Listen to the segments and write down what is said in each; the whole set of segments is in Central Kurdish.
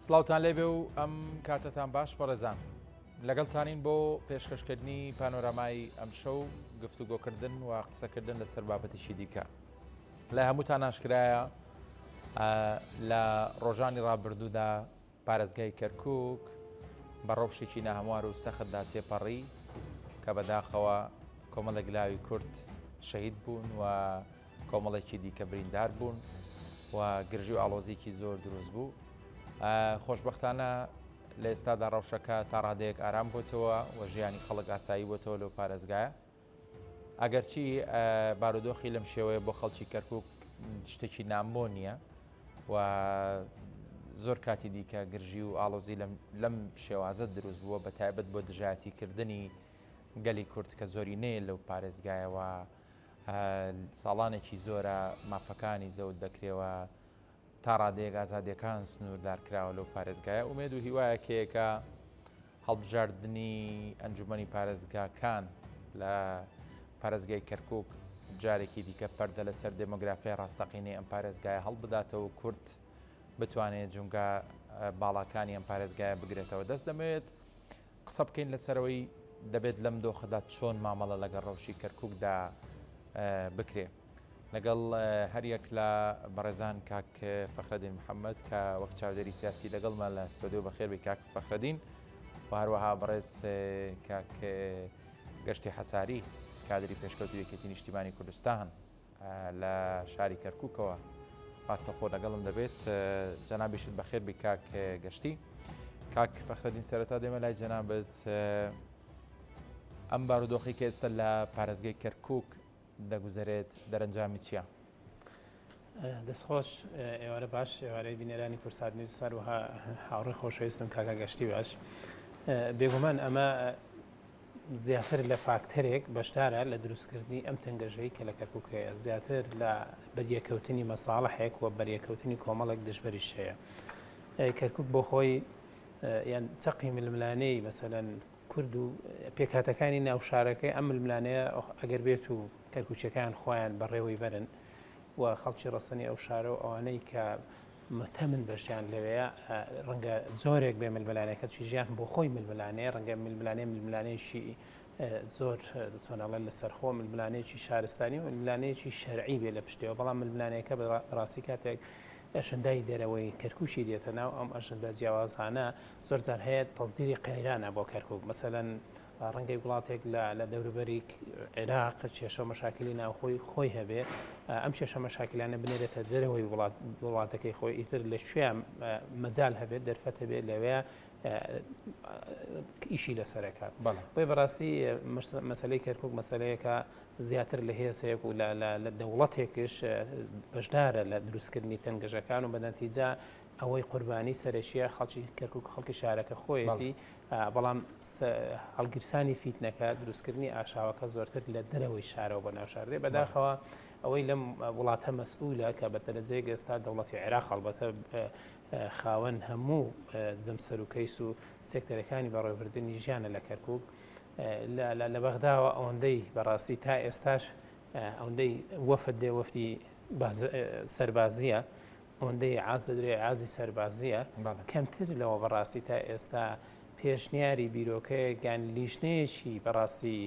سڵاوتان لێبێ و ئەم کاتتان باش بەڕێزان لەگەڵتانین بۆ پێشکەشکردنی پانۆرامای ئەم شەو گفتوگۆکردن و قسەکردن لەسەر بابەتیشی دیکە لە هەمووتان ئاشکرایە لە ڕۆژانی ڕابردوودا پارێزگای کەرکووک بە ڕەوشێکی ناهەموار و سەختدا تێپەڕی کە بەداخەوە کۆمەڵێک لاوی کورد شەهید بوون و کۆمەڵێکی دیکە بریندار بوون و گرژی و ئاڵۆزیکی زۆر دروست بوو. خۆشببختانە لە ئێستادا ڕەوشەکە تا ڕادەیەک ئارام بۆتەوە و ژیانی خەڵک ئاسایی بۆتەوە لەو پارێزگایە. ئەگەرچی بارودۆخی لەم شێوەیە بۆ خەڵکی کەرکووک شتێکی نامۆ نییە و زۆر کاتی دیکە گرژی و ئاڵۆزی لەم شێوازە دروست بووە بە تایبەت بۆ دژایەتیکردنی گەلی کورد کە زۆری نەیە لەو پارێزگایەوە ساڵانێکی زۆرە مافەکانی زەوت دەکرێەوە تا ڕادەیەک ئازادیەکان سنووردارکراوە لەو پارێزگایە ئومێد و هیوایەکەیەکە هەڵبژاردننی ئەنجومەنی پارێزگاکان لە پارێزگای کەرکووک جارێکی دیکە پەردە لەسەر دمۆگرافیای ڕاستەقینەی ئەم پارێزگایە هەڵبداتەوە کورد بتوانێت جونگا باڵاکانی ئەم پارێزگایە بگرێتەوە. دەست دەمەوێت قسە بکەین لەسەرەوەی دەبێت لەم دۆخەدا چۆن مامەڵە لەگەڵ ڕەوشی کەرکووکدا بکرێ لەگەڵ هەریەک لە بەڕێزان کاک فەخرەدین محەممەد کە وەک چاودێری سیاسی لەگەڵمان لە ستۆدیۆ بەخێربی کاک فەخرەدین و هەروەها بەڕێز کاک گەشتی حەساری کادری پێشکەوتی یەکێتی نیشتیمانی کوردستان لە شاری کەرکووکەوە ڕاستەخۆ لەگەڵم دەبێت. جەنابیشت بەخێربی کاک گەشتی. کاک فەخرەدین سەرەتا دێمە لای جەنابەت ئەم بارودۆخی کە ئێستا لە پارێزگای کەرکووک دەگوزارێت دەرەنجامی چییە؟ دەستخۆش ئێوارە باش ئێوارەی بینەرانی کورسات نیوز سەر وها هاوڕێ خۆشەویستم کاکا گەشتی باش. بێگومان ئەمە زیاتر لە فاکتەرێک بەشدارە لە دروستکردنی ئەم تەنگەژەی کە لە کەرکووک هەیە، زیاتر لە بەریەکەوتنی مەساڵحێک و بەریەکەوتنی کۆمەڵێک دژبەریش هەیە. کەرکووک بۆ خۆی یان چەقی ململانەی مەسەلەن کورد و پێکهاتەکانی ناو شارەکەی ئەم ململانەیە ئەگەر بێت و کەرکووچەکان خۆیان بەڕێوەی بەرن و خەڵکی ڕستنی ئەو شارە و ئەوانەی کە متەمن بەشیان لەوەیە ڕەنگە زۆرێک بێ ململانەکە چی ژیان بۆ خۆی ململانەیە ڕەنگە ململانەیەشی زۆر چۆنەڵە لەسەرخۆ ململانەیەکی شارستانی و ململانەیەکی شەرعی بێ لە پشتەوە، بەڵام ململانەیەەکە بەڕاستی کاتێک ئەشندای دەرەوەی کەرکووشی دێتە ناو ئەم ئەشندا جیاوازانە زۆر جار هەیە تەزدیری قەیرانە بۆ کەرکووک. مەسەلەن ڕەنگەی وڵاتێک لە دەوروبەری عێراق کێشە مەشاکلی ناوخۆی خۆی هەبێ، ئەم کێشە مەشاکلانە بنێرێتە دەرەوەی وڵاتەکەی خۆی ئیتر لە شوێن مەجال هەبێت دەرفەت هەبێت لەوەیە ئیشی لەسەرەکات. بۆی بەڕاستی مەسلەی کەرکووک مەسلەیەکە زیاتر لە هێزێک و لە دەوڵەتێکش بەشدارە لە دروستکردنی تەنگەژەکان و بەنەتیجا ئەوەی قوربانی سەرەشیە خەڵکی کەرکووک خەڵکی شارەکە خۆیەتی، بەڵام هەڵگیرسانی فیتنەکە دروستکردنی ئاشاوەکە زۆرتر لە دەرەوەی شارەوە بە ناو شاردێ. بەداخەوە ئەوەی لەم وڵاتە مەسئولە کە بە دەرەجەیەک ئێستا دەوڵەتی عێراق هەڵبەتە خاوەن هەموو جەمسەر و کەیس و سێکتەرەکانی بەڕێوەبردننی ژیانە لە کەرکووک لە بەغداوە ئەوەندەی بەڕاستی تا ئێستاش ئەوەندەی وەفد دێ وەفتی سەربازیە ئەوەندەی عاز دەدرێ عازی سەربازیە کەمتر لەوە بەڕاستی تا ئێستا پێشنیاری بیرۆکەیەکیان لیژنەیەکی بەڕاستی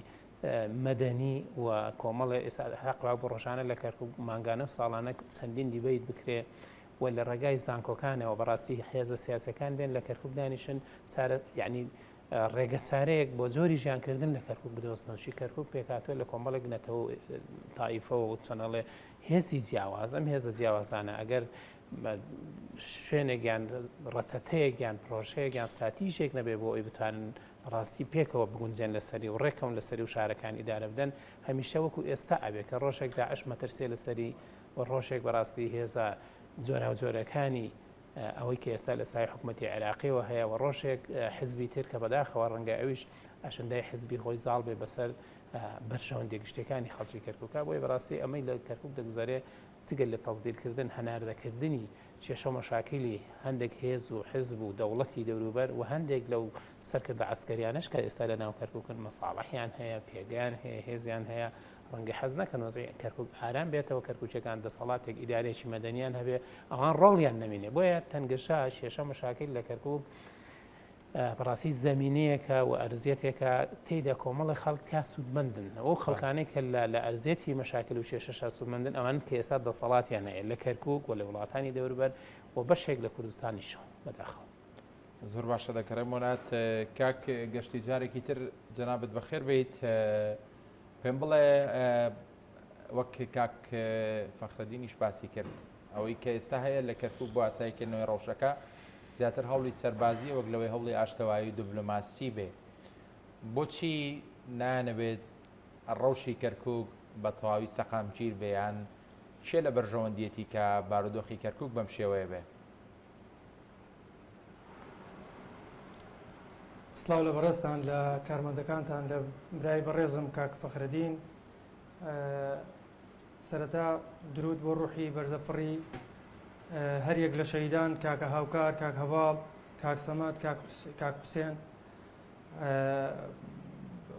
مەدەنی و کۆمەڵی ئێستا حەقا بۆ ڕۆژانە لە کەرکووک مانگانە ساڵانە چەندین دیبەیت بکرێ و لە ڕێگای زانکۆکانەوە بەڕاستی هێزە سیاسەکان بێن لە کەرکووک دانیشن یعنی ڕێگە چارەیەک بۆ زۆری ژیانکردن لە کەرکووک بدۆستنەوەشی کەرکووک پێکاتوە لە کۆمەڵێک نەتەوە تایفەوە و چۆنەڵێ هێزی جیاواز ئەم هێزە جیاوازانە ئەگەر شوێنێکیان ڕەچەتەیەکیان پرۆژەیەکیان استراتیژێک نەبێ بۆ ئەوی بتوانن ڕاستی پێکەوە بگونجێن لەسەری و ڕێکەون لەسەری و شارەکان ئیدارە بدەن، هەمیشە وەکو ئێستا ئەبێ کە ڕۆژێک داعش مەترسێ لەسەری و ڕۆژێک بەڕاستی هێزە جۆرا و جۆرەکانی ئەوەی کە ئێستا لە سای حکوومەتی عێراقیەوە هەیە و ڕۆژێک حزبی تر کە بەداخەوە ڕەنگە ئەویش ئەشندای حزبی خۆی زاڵ بێ بەسەر بەرژەوەندی گشتەکانی خەڵکی کەرکووکە. بۆی بەڕاستی ئەمەی لە کەرکووک دەگوزارێ جگەل لە تەزدیرکردن هەناردەکردنی کێشە مەشاکلی هەندێک هێز و حزب و دەوڵەتی دەوروبەر و هەندێک لەو سەرکردە عەسکەریانەش کە ئێستا لە ناو کەرکووکن مەساڵحیان هەیە، پێگیان هەیە، هێزیان هەیە، ڕەنگە حەز نەکەن وەزعی کەرکووک ئارام بێتەوە کەرکووچەکان دەسەڵاتێک ئیدارێکی مەدەنیان هەبێ ئەوان ڕۆڵیان نەمینێ بۆیە تەنگەشە کێشە مەشاکل لە کەرکووک بەڕاستی زەمینەیەکە و ئەرزێتێکە تێیدا کۆمەڵی خەڵک تا سوودمەندن ئەو خەڵکانەی کە لە ئەرزێتی مەشاکل و کێشەشە سوودمەندن ئەوان کە ئێستا دەسەڵاتیان هەیە لە کەرکووک و لە وڵاتانی دەوروبەر و بەشێک لە کوردستانیشەوە بەداخەوە. زۆر باشە دەکەڕێم وڵات کاک گەشتی جارێکی تر جەنابەت بەخێر بیت پێم بڵێ وەک کاک فەخرەدینیش باسی کرد ئەوەی کە ئێستا هەیە لە کەرکووک بۆ ئاساییکردنەوەی ڕەوشەکە زیاتر هەوڵی سەربازی وەک لەوەی هەوڵی ئاشتەوایی و دیبلۆماسی بێ بۆچی نانەبێت ڕەوشی کەرکووک بە تەواوی سەقامگیر بێیان چێ لە بەرژەوەندیەتی کە بارودۆخی کەرکووک بەم شێوەیە بێ؟ سلااو لە بەڕێستان لە کارمەندەکانتان لە برای بەڕێزم کاک فەخرەدین سەرەتا درود بۆ ڕوحی بەرزەفڕی هەر یەک لە شەهیدان کاکە هاوکار کاک هەواڵ کاک سەمەد کاک حوسێن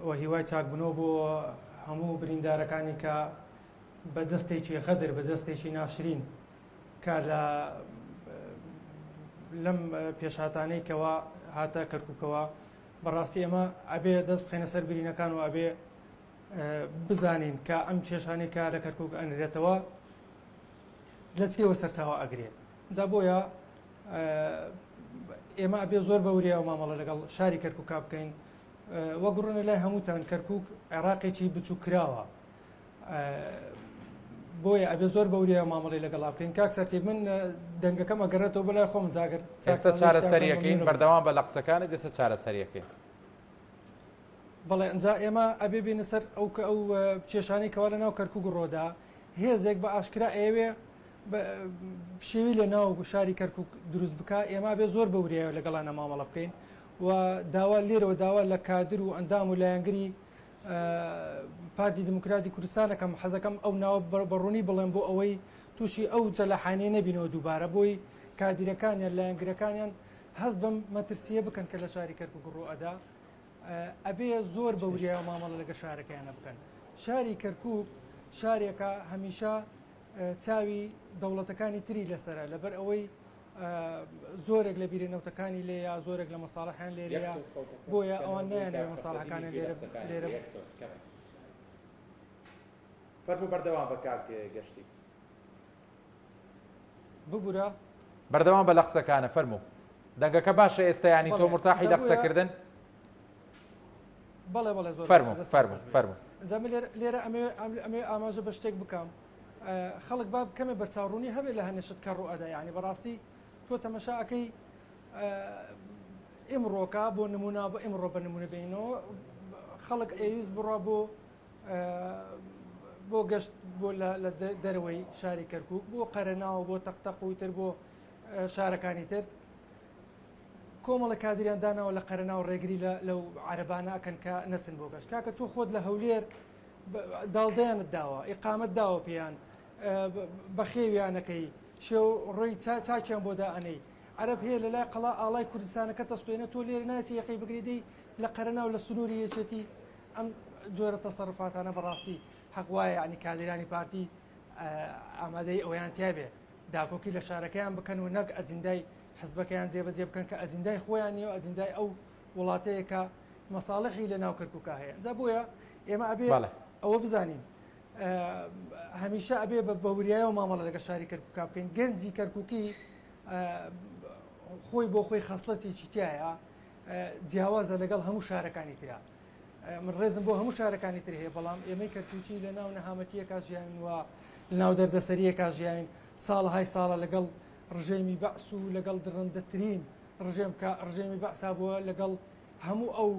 و هیوای چاکبوونەوە بۆ هەموو بریندارەکانی کە بە دەستێکی غەدر بە دەستێکی ناشرین کە لەم پێشهاتانەی کەوا هاتە کەرکووکەوە بەڕاستی ئەمە ئەبێ دەست بخێنە سەر برینەکان و ئەبێ بزانین کە ئەم کێشانەی کە لە کەرکووک ئەنرێتەوە لە چێوە سەرچاوە ئەگرێت جا بۆیە ئێمە ئەبێ زۆر بەوریا و مامەڵە لەگەڵ شاری کەرکووکا بکەین وەگوڕنە لای هەمووتان کەرکووک عێراقێکی بچوو کراوە بۆیە ئەبێ زۆر بەوریا مامەڵی لەگەڵا بکەین کاک سەرتی من دەنگەکەم ئەگەڕێتەوە بەلای خۆم جاگەر ئێستا چارەسەریەکەین بەردەوام بە لەقسەکانی دەسە چارەسەریەکەین بەڵێ ئەنجا ئێمە ئەبێ بێنە سەر ئەو کێشانەی کەوا لە ناو کەرکووک ڕۆدا هێزێک بە ئاشکرا ئێوێ شێوی لە ناو شاری کەرکووک دروست بکە ئێمە بێ زۆر بەوریایە لەگەڵانە مامەڵە بکەین و داوا لێرەوە داوا لە کادر و ئەندام و لایەنگری پارتی دموکراتی کوردستانەکەم حەزەکەم ئەو ناوە بەڕوونی بڵێن بۆ ئەوەی تووشی ئەو جەلاحانەیە نەبینەوە دووبارە بۆی کادیرەکانیان لایەنگرەکانیان هەست بەم مەترسیە بکەن کە لە شاری کەرکووک ڕۆئەدا ئەبێ زۆر بەوریایە مامەڵە لەگە شارەکەیانە بکەن شاری کەرکووک شارێکە هەمیشە چاوی دەوڵەتەکانی تری لەسرە لەبەر ئەوەی زۆرێک لە بیرێنەوتەکانی لێە زۆرێک لە مەساڵحیان لێرەیە بۆیە ئەوان نیانەوێ مەساڵحەکانیان لێرە فەرموو بەردەوام بە کاک گەشتی ببوورە بەردەوام بە لە قسەکانە فەرموو دەنگەکە باشە ئێستا ینی تۆ مرتاحی لە قسەکردن بەڵێ بەڵێ زۆر فەرموو زەمە لێرە ئەمێ ئاماژە بە شتێک بکەم خەڵک با بکەمێ بەرچاوڕوونی هەبێت لە هەنێشت کە ڕوئەدا یعنی بەڕاستی تۆ تەمەشاکەی ئێمڕۆکە بۆ نمونا بە ئێمڕۆ بە نمونە بینەوە خەڵک ئێویست بڕوا بۆ گەشت بۆ لە دەرەوەی شاری کەرکووک بۆ قەرەناوە بۆ تەقتەقوی تر بۆ شارەکانی تر کۆمەڵە کادریان داناوە لە قەرەناو ڕێگری لەو عەرەبانەکەن کە نەچن بۆ گەشت کاکە تۆ خۆت لە هەولێر داڵدەیانت داوە ئیقامەت داوە پێیان بە خێویانەکەی شێو ڕۆی چاکیان بۆ دائەنەی عەرەب هەیە لە لای قەڵا ئاڵای کوردستانەکە تەستوێنە تۆ لێرە ناچی یەقەی بگریدەی لە قەرەناو لە سنووری یەکێتی ئەم جۆرە تەسەڕفاتانە بەڕاستی حەق وایە ینی کادرانی پارتی ئامادەی ئەویان تیابێ داکۆکی لە شارەکەیان بکەن و نەک ئەجندای حزبەکەیان جێبەجێ بکەن کە ئەجندای خۆیان نیە و ئەجندای ئەو وڵاتەیەکە مەساڵحی لە ناو کەرکووکە هەیە جا بۆیە ئێمە ئەبێ ئەوە بزانین هەمیشە ئەبێ بە بەوریایە و مامەڵە لەگە شاری کەرکووکا بکەین گەنجی کەرکووکی خۆی بۆ خۆی خەسڵەتێکی تایە جیاوازە لەگەڵ هەموو شارەکانی ترا من ڕێزم بۆ هەموو شارەکانی تر هەیە بەڵام ئێمەی کەرکووکی لە ناو نەهامەتیەکە ژیان وە لە ناو دەردەسەریەکە ژیان ساڵهای ساڵە لەگەڵ ڕژێمی بەعس و لەگەڵ درڕندەترین ڕژێمی بەعسا بووە لەگەڵ هەموو ئەو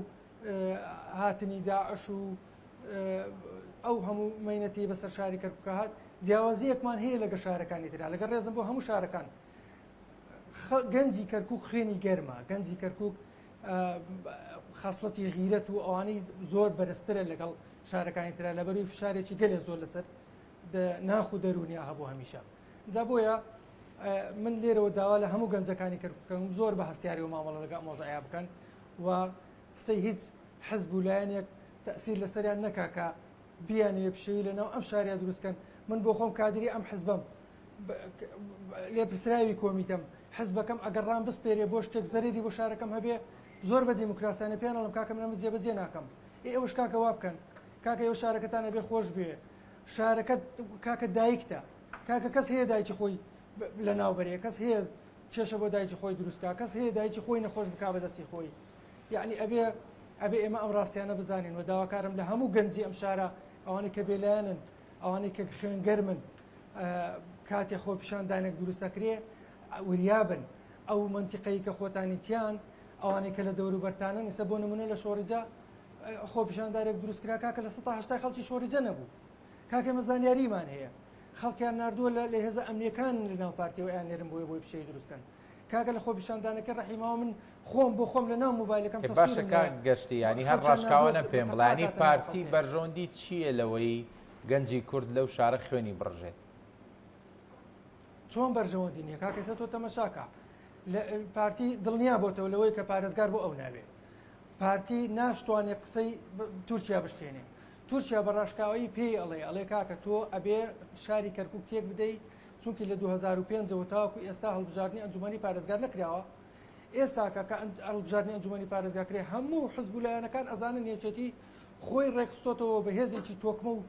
هاتنی داعش و ئەو هەموو مەینەتی بەسەر شاری کەرکووکە هات جیاوازیەکمان هەیە لەگە شارەکانی ترا لەگەڵ ڕێزم بۆ هەموو شارەکان گەنجی کەرکووک خوێنی گەرمە گەنجی کەرکووک خاصڵەتی غیرەت و ئەوانەی زۆر بەرزترە لەگەڵ شارەکانی ترا لەبەروی فشارێکی گەلێ زۆر لەسەر ناخ و دەرونیا هەبوو هەمیشە جا بۆیە من لێرەوە داوا لە هەموو گەنجەکانی کەرکووکەم زۆر بە هەستیاری و مامەڵە لەگە مۆزەعیا بکەن و قسەی هیچ حزب و لایەنێک تەئسیر لەسەریان نەکا کە بیانێ پشەوی لەناو ئەم شاریا دروستکەن من بۆ خۆم کادری ئەم حزبم لێپرسراوی کۆمیتەم حزبەکەم ئەگەڕان بسپێرێ بۆ شتێک زەرری بۆ شارەکەم هەبێ زۆر بە دیموکراسیانە پێیانڵم کاکەم لەمە جێبەجێ ناکەم ئێوەش کاکە وا بکەن کاکە ئێوە شارەکەتانە بێ خۆش بێ شارەکە کاکە دایکتە کاکە کەس هەیە دایکی خۆی لە ناوبەرێ کەس هەیە چێشە بۆ دایکی خۆی دروستکە کەس هەیە دایکی خۆی نەخۆش بک بەدەستی خۆی یعنی ئەبێ ئێمە ئەم ڕاستیانە بزانین و داواکارم لە هەموو گەنجی ئەم شارە ئەوانەی کە بێلایەنن ئەوانەی کە خوێنگەرمن کاتێ خۆ پیشاندانێک دروستەکرێ وریابن ئەو منتیقەی کە خۆتانیتیان ئەوانەی کە لە دەوروبەرتانن ئێستا بۆ نمونە لە شۆڕیجا خۆ پیشاندارێک دروستکرا کاکە لە 180 خەڵکی شۆڕیجە نەبوو کاکە مەزانیاریمان هەیە خەڵکیان نردووە لە هێزە ئەمنیەکان لە ناو پارتیەوە یانێرم بۆی پیشەی دروستکەن کاکە لە خۆ پیشاندانەکە ڕەحیماوە من خۆم بۆ خۆم لە ناو مۆبایلەکەم باشە کاک گەشتی ینی هەر ڕاشکاوە پێم بڵانی پارتی بەرژۆندی چییە لەوەی گەنجی کورد لەو شارە خوێنی بڕژێت چۆن بەرژەوەندی نییە کاکەسە تۆ تەمەشاکە پارتی دڵنیا بۆتەوە لەوەی کە پارێزگار بۆ ئەو ناوێت پارتی ناشتوانێت قسەی تورکیا بشتێنێ تورکیا بە ڕاشکاوی پێی ئەڵێ کاکە تۆ ئەبێ شاری کەرکووک تێک بدەیت چونکی لە 2005 تاوەکو ئێستا هەڵبژاردننی ئەنجومەنی پارێزگار نەکراوە ئێستا کە هەڵبژاردننی ئەنجومەنی پارێزگاکرێ هەموو حزب و لایەنەکان ئەزانن یەکێتی خۆی ڕێکخستۆتەوە بە هێزێکی تۆکمە و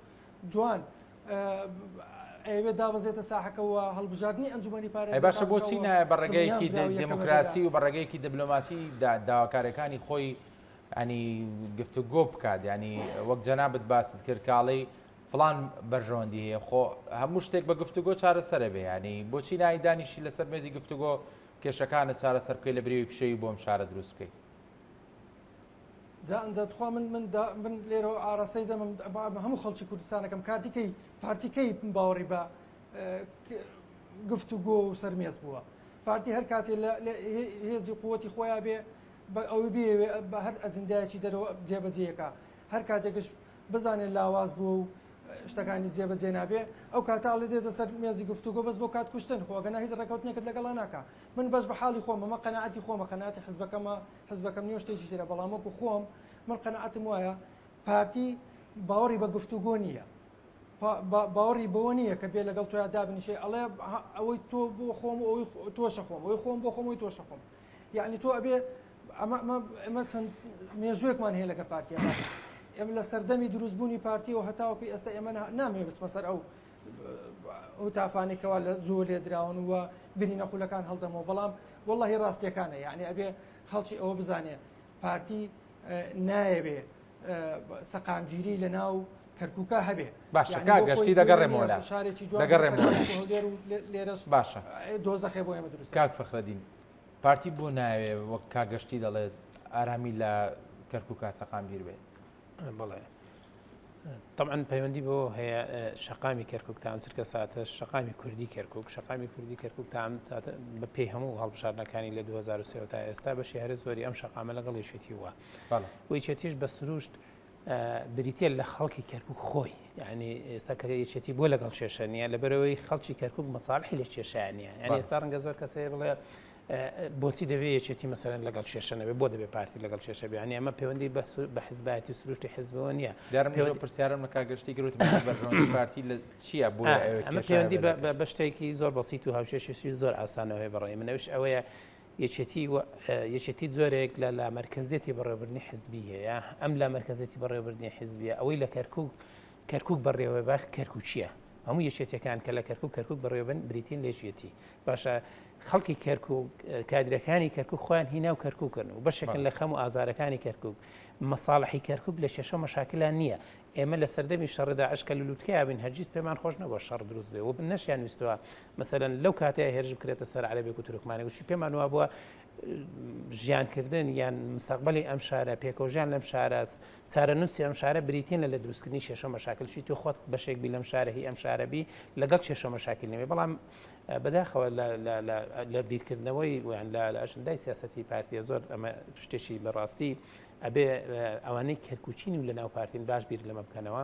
جوان ئەوێ دابەزێتە ساحەکەەوە هەڵبژاردننی ئەنجومەنی پارێزگار باشە بۆچی نایە بە ڕێگەیەکی دموکراسی و بە ڕێگەیەکی دبلۆماسی داواکارەکانی خۆی ینی گفتوگۆ بکات ینی وەک جەنابەت باست کرد کاڵی فڵان بەرژەوەندی هەیە خۆ هەموو شتێک بە گفتوگۆ چارەسەرە بێ ینی بۆچی نایی دانیشی لەسەر مێزی گفتوگۆ کێشەکانت چارەسەر بکەی لە برێوی پیشەوی بۆم شارە دروست بکەیت جا ئەنجاتخوا من لێرە ئاراستەی دەمە هەموو خەڵکی کوردستانەکەم کاتیکەی پارتیکەی باوەڕی بە گفتوگۆ و سەرمێز بووە پارتی هەر کاتێ هێزی قووەتی خۆیان بێ ئەوە بێ بە هەر ئەجندایەکی دەرەوە جێبەجێیەکە هەر کاتێکش بزانێت لاواز بوو و شتەکانی جێبەجێ نابێ ئەو کاتاڵی دێتە سەر مێزی گفتوگۆ بەس بۆ کات کوشتن خۆگەنا هیچ ڕێکەوتنێکت لەگەڵا ناکە من بەش بە حاڵی خۆم ئەمە قەنەعەتی خۆمە قەنەعەتی حزبەکەم نیوە شتێکی ترە بەڵام وەکو خۆم من قەنەعەتم وایە پارتی باوەڕی بە گفتوگۆ نییە باوەڕی بەوە نییە کە بێ لەگەڵ تۆیا دابنیشێ ئەڵێ ئەوەی تۆ بۆ خۆم و ئەوەی تۆشە خۆم ئەوەی خۆم بۆ خۆم ئەوەی تۆشە خۆم یعنی تۆ ئەبێ ئەمە چەند مێژوویەکمان هەیە لەگە پارتیە ئێمە لە سەردەمی دروستبوونی پارتی و هەتاوەکوی ئێستا ئێمە نامێ بسمە سەر ئەو تافانێکەوە لە زۆر لێدراون وە بینی نەخولەکان هەڵدەمەوە بەڵام وەڵڵاهی ڕاستیەکانە یعنی ئەبێ خەڵکی ئەوە بزانێ پارتی نایەبێ سەقامگیری لە ناو کەرکووکە هەبێ باشە گەشتی دەگەڕێمەوە شارێکی لێرەش باشە دۆزەخێ بۆ ئێمە دروست کاک فەخرەدین پارتی بۆ ناوێ وەک کاگەشتی دەڵێت ئارامی لە کەرکووکە سەقامگیر بێت بەڵێ طبعا پەیوەندی بۆ هەیە شەقامی کەرکووک تا ئەم چرکە ساتە شەقامی کوردی کەرکووک شەقامی کوردی کەرکووک تا ئەم بە پێی هەموو هەڵبژاردنەکانی لە 2023 تا ئێستا بەشی هەرە زۆری ئەم شەقامە لەگەڵ یەکێتی وە وەیچێتیش بە سروشت بریتە لە خەڵکی کەرکووک خۆی یعنی ئێستا کە یەکێتی بۆ لەگەڵ کێشە نیە لەبەرەوەی خەڵکی کەرکووک مەساڵحی لە کێشیان نیە یعنی ئێستا ڕەنگە زۆر کەسەیە بڵێ بۆچی دەبێت یەکێتی مەسەرەن لەگەڵ کێشە نەبێت بۆ دەبێت پارتی لەگەڵ کێشە بێ ینی ئەمە پەیوەندی بە حیزبایەتی سروشتی حیزبەوە نییە پرسیارم لە کاگەشتی گرت بەرژەوەندی پارتی لە چییە بۆ ئەمە پەیوەندی بە شتێکی زۆر بەسیط و هاوشێشی زۆر ئاسانەوەی بەڕێ منەوش ئەوەیە یەکێتی زۆرێک لە مرکزێتی بەڕێوەبردنی حیزبی هەیە ئەم لە مرکزێتی بەڕێوەبردنی حیزبیە ئەوەی لە کەرکووک بەڕێوە باش کەرکووچیە هەموو یەکێتیەکان کە لە کەرکووک بەڕێوەبن بریتین لێژێتی باشە خەڵکی کەرکووک کادرەکانی کەرکووک خۆیان هینا و کەرکووکن و بەشێکن لە خەم و ئازارەکانی کەرکووک مەساڵحی کەرکووک لە شێشە مەشاکلان نییە ئێمە لە سەردەمی شەڕدا ئەشکەل و لووتکەیا بین هەرگیز پێمان خۆش نەبووە شەڕ دروست بێ و نەشیان ویستەوە مەسەلەن لەو کاتەیە هێرش بکرێتە سەر عەرەبێک و تورکمانێک وشی پێمان وا بووە ژیانکردن یان مستەقبەلی ئەم شارە پێکەوژیان لەم شارە چارەنووسی ئەم شارە بریتین لە دروستکردنی شێشە مەشاکلشی تو خۆت بەشێک بی لەم شارە هی ئەم شارەبی لەگەڵ کێشە مەشاکل نەبێ بەڵام بەداخەوە لە بیرکردنەوەی لە ئەشندای سیاسەتی پارتیە زۆر ئەمە شتێکی بەڕاستی ئەبێ ئەوانەی کەرکوچین و لە ناو پارتین باش بیر لەمە بکەنەوە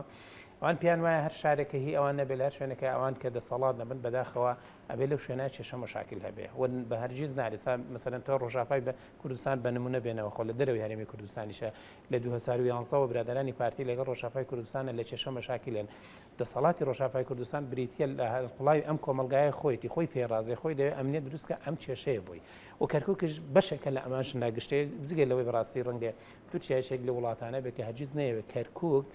ئەوان پیان وایە هەر شارێکە هی ئەوان نەبێت لە هەر شوێنەکە ئەوان کە دەسەڵات دەبن بەداخەوە ئەبێ لەو شوێنە کێشە مەشاکل هەبێ و بە هەرگیز نارێستا مەسەرەن تۆ ڕۆژافای بە کوردستان بە نمونە بێنەوە خۆ لە دەرەوەی هەرێمی کوردستانیشە لە 2011 برادرانی پارتی لەگەڵ ڕۆژافای کوردستانە لە کێشە مەشاکلێن دەسەڵاتی ڕۆژافای کوردستان بریتە لە قوڵای ئەم کۆمەلگایە خۆی پێڕازی خۆی دەوێت ئەمنیە دروستکە ئەم کێشەیە بووی و کەرکووکش بەشێکە لە ئەمانش ناگەشتێ جگە لەوەی بەڕاستی ڕەنگە تورکیایشێک لە وڵاتانە بێت کە هەرگیز نەیەوێت کەرکووک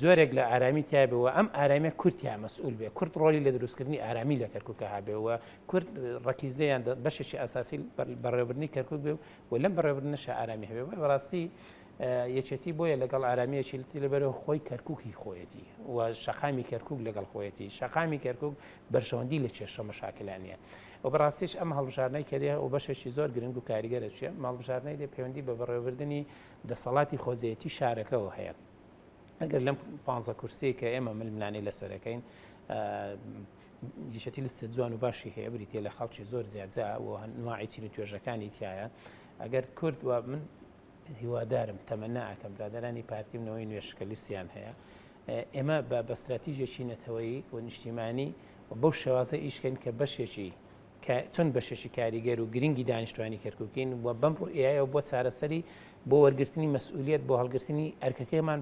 زۆرێک لە ئارامی تیابەوە ئەم ئارامیە کورتیا مەسئول بێ کورد ڕۆلی لە دروستکردنی ئارامی لە کەرکووکە هابێەوە کورد ڕەکیزەیان بەشێکی ئاساسی بەڕێوەبردنی کەرکووک بێ و لەم بەڕێوەبردنەش ئارامی هەبێ بەڕاستی یەکێتی بۆیە لەگەڵ ئارامیەکی لەبەرەوە خۆی کەرکووکی خۆیەتی و شەقامی کەرکووک لەگەڵ خۆیەتی شەقامی کەرکووک بەرژەوەندی لە کێشە مەشاکلانیە و بەڕاستیش ئەم هەڵبژارنەی کردێ و بەشێکی زۆر گرنگ و کاریگەرە چێ ماڵبژارنەی لێ پەیوەندی بە بەڕێوەبردنی دەسەڵاتی خۆزیەتی شارەکەەوە هەیە ئەگەر لەم 15 کورسی کە ئێمە ململانی لەسەرەکەین یشەتی لستە جوان و باشی هەیە بریتە لە خەڵکی زۆر زیادجا و نوعی چین و توێژەکانی تایە ئەگەر کورد و من هیوادارم تەمەناکەم برادرانی پارتیمنەوەی نوێشکەلیسیان هەیە ئێمە بە بەستراتیژێکی نەتەوەیی و نیشتیمانی و بەو شێوازە ئیشکەین کە بەشێکی چۆن بەشێکی کاریگەر و گرنگی دانیشتوانی کەرکووکین و بەم ڕوئایە بۆ چارەسەری بۆ وەرگرتنی مەسئولیت بۆ هەڵگرتنی ئەرکەکەیمان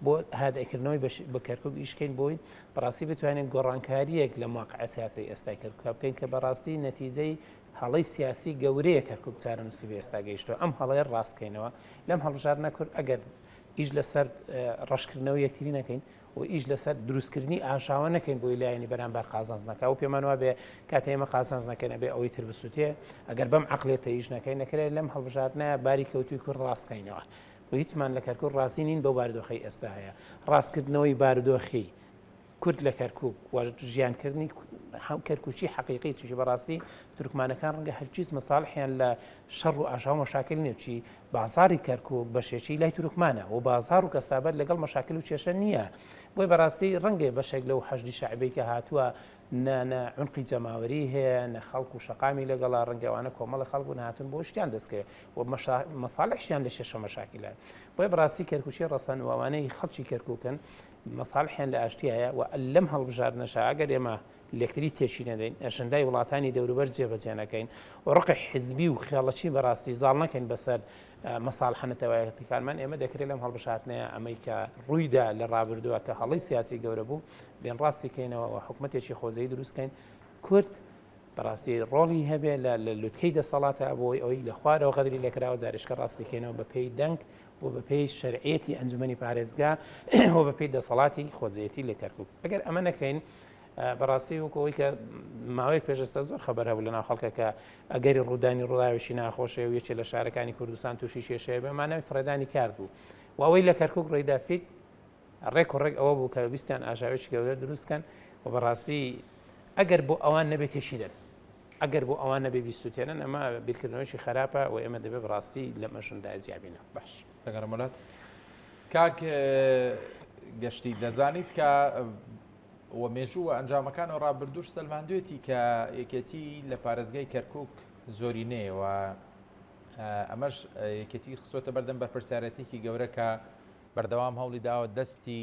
بۆ هادایکردنەوەی بە کەرکووک ئیشکەین بۆی بەڕاستی بتوانین گۆڕانکاریەک لە مواقع سیاسی ئێستای کەرکووک بکەین کە بەڕاستی نەتیجەی هەڵەی سیاسی گەورەیە کەرکووک چارە نووسیبی ئێستا گەیشتەوە ئەم هەڵەیە ڕاستکەینەوە لەم هەڵبژارنە کورد ئەگەر ئیش لەسەر ڕەشکردنەوەی یەکتری نەکەین و ئیش لەسەر دروستکردنی ئاشاوە نەکەین بۆی لایەنی بەرامبەر قازانج نەکە و پێمانەوە بێ کاتە ئێمە قازانج نەکەین ئەبێ ئەوەی تر بسووتێ ئەگەر بەم عەقلێتە ئیش نەکەین نەکرێت لەم هەڵبژاردنە باری کەوتوی کورد ڕاستکەینەوە و هیچمان لە کەرکووک ڕاستی نین بەو بارودۆخەی ئێستا هەیە ڕاستکردنەوەی بارودۆخی کورد لە کەرکووک و ژیانکردنی کەرکووچی حەقیقی توی بەڕاستی تورکمانەکان ڕەنگە هەرگیز مەساڵحیان لە شەڕ و ئاشا و مەشاکل نێچی بازاری کەرکووک بەشێکی لای تورکمانە و بازار و کەسابەت لەگەڵ مەشاکل و کێشە نییە بۆی بەڕاستی ڕەنگە بەشێک لەو حەشدی شەعبەی کە هاتووە نە عونقی جەماوەری هەیە نە خەڵک و شەقامی لەگەڵا ڕەنگەوانە کۆمەڵە خەڵک و هاتون بۆ شتیان دەستکەوێت و مەساڵحشیان لە شێشە مەشاکلە بۆی بەڕاستی کەرکووچی ڕەسەن و ئەوانەی خەڵکی کەرکووکن مەساڵحیان لە ئاشتیایە و لەم هەڵبژاردنەشە ئەگەر ئێمە لەکتری تێشی نەدەین ئەشندای وڵاتانی دەوروبەر جێبەجێنەکەین و ڕقی حزبی و خێڵەکی بەڕاستی زاڵ نەکەین بەسەر مەساڵحە نەتەوایەتیەکانمان ئێمە دەکرێت لەم هەڵبژاردنەیە ئەمەی کە ڕوویدا لە ڕابردووە کە هەڵی سیاسی گەورە بوو بێن ڕاستی کەینەوە و حکوومەتێکی خۆزەی دروستکەین کورد بەڕاستی ڕۆڵی هەبێ لە لوتکەی دەسەڵاتە بۆی ئەوەی لە خوارەوە غەدری لێکراوە جارێشکە ڕاستی کەینەوە بە پێی دەنگ و بە پێی شەرعیەتی ئەنجومەنی پارێزگا و بە پێی دەسەڵاتی خۆزیەتی لە کەرکووک ئەگەر ئەمە نەکەین بەڕاستی وەکەوەی کە ماوەیەک پێشەستا زۆر خەبەر هەبوو لەناو خەڵکە کە ئەگەری ڕوودانی ڕووداویشی ناخۆشە و یەکێ لە شارەکانی کوردستان تووشی کێشەیە بێمانەوەی فڕێدانی کار بوو و ئەوەی لە کەرکووک ڕێدافیت ڕێک و ڕێک ئەوە بوو کە بیستیان ئاژاوێکی گەورە دروستکەن و بەڕاستی ئەگەر بۆ ئەوان نەبێت تێشیدەن ئەگەر بۆ ئەوان نەبێ بیستوتێنن ئەمە بیرکردنەوەیکی خراپە و ئێمە دەبێت بەڕاستی لە مەژندا زیابینە باش دەگەڕمەلات کاک گەشتی دەزانیت کە و مێژووە ئەنجامەکان و ڕابردوش سەلماندوێتی کە یەکێتی لە پارێزگای کەرکووک زۆرینەیەوە ئەمەش یەکێتی خستۆتە بەردەم بەرپرسیارەتێکی گەورە کە بەردەوام هەوڵی داوە دەستی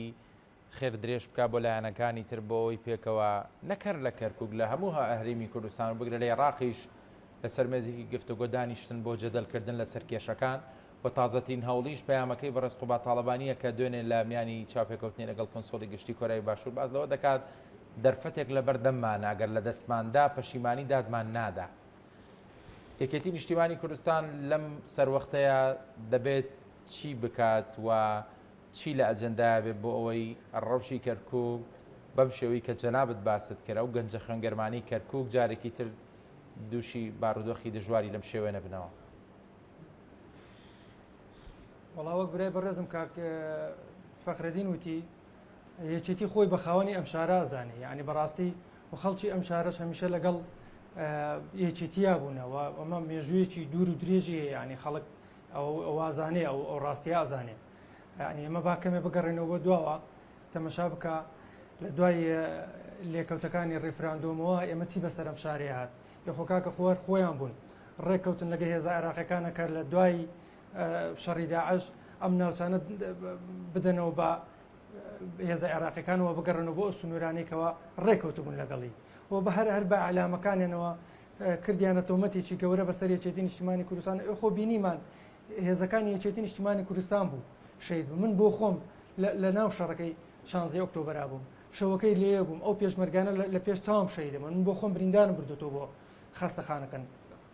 خێر درێژ بکە بۆ لایەنەکانی تر بۆەوەی پێکەوە نەکەر لە کەرکووک لە هەموو هەرێمی کوردستان و بگرە لە عێراقیش لەسەر مێزێکی گفتوگۆ دانیشتن بۆ جەدەلکردن لەسەر کێشەکان و تازەترین هەوڵیش پەیامەکەی بە ڕێزقوبات تاڵەبانیە کە دوێنێ لە میانی چاپێکەوتنی لەگەڵ کۆنسۆڵی گشتی کۆرەی باشوور باز لەوە دەکات دەرفەتێک لە بەردەممان ئەگەر لە دەستماندا پەشیمانی دادمان نادا یەکێتی نیشتیمانی کوردستان لەم سەروەختەیە دەبێت چی بکات و چی لە ئەجەندایە بێت بۆ ئەوەی ڕەوشی کەرکووک بەم شێوەی کە جەنابەت باست کرا و گەنجە خوێنگەرمانی کەرکووک جارێکی تر دووشی بارودۆخی دژواری لەم شێوەیە نەبنەوە وەڵا وەک برای بەڕێزم کاک فەخرەدین وتی یەکێتی خۆی بە خاوەنی ئەم شارە ئەزانێ یعنی بەڕاستی و خەڵکی ئەم شارەش هەمیشە لەگەڵ یەکێتیا بوونەوە ئەمە مێژوویەکی دوور و درێژی ینی خەڵک ئەو ئازانێ ئەو ڕاستیە ئازانێ ینی ئەمە باکەمێ بگەڕێنەوە بۆ دواوە تەمەشا بکە لە دوای لێکەوتەکانی ڕێفراندۆمەوە ئێمە چی بەسەر ئەم شارێ هات یخۆکاکە خۆوار خۆیان بوون ڕێککەوتن لەگە هێزە عێراقیەکانە کار لە دوای شەڕی داعش ئەم ناوچانە بدەنەوە بە هێزە عێراقیەکانەوە بگەڕنەوە بۆ سنوورانێکەوە ڕێکەوتبوون لەگەڵی و بە هەر بە علامەکانێنەوە کردیانە تۆمەتێکی گەورە بەسەر یەکێتی نیشتیمانی کوردستان خۆ بینیمان هێزەکانی یەکێتی نیشتیمانی کوردستان بوو شەید بوو من بۆ خۆم لە ناو شەڕەکەی 16 ئۆکتۆبەرا بووم شەوەکەی لێ بووم ئەو پێشمەرگانە لە پێش تاوام شەیدەمە من بۆ خۆم بریندارم بردوێتەوە بۆ خەستەخانەکەن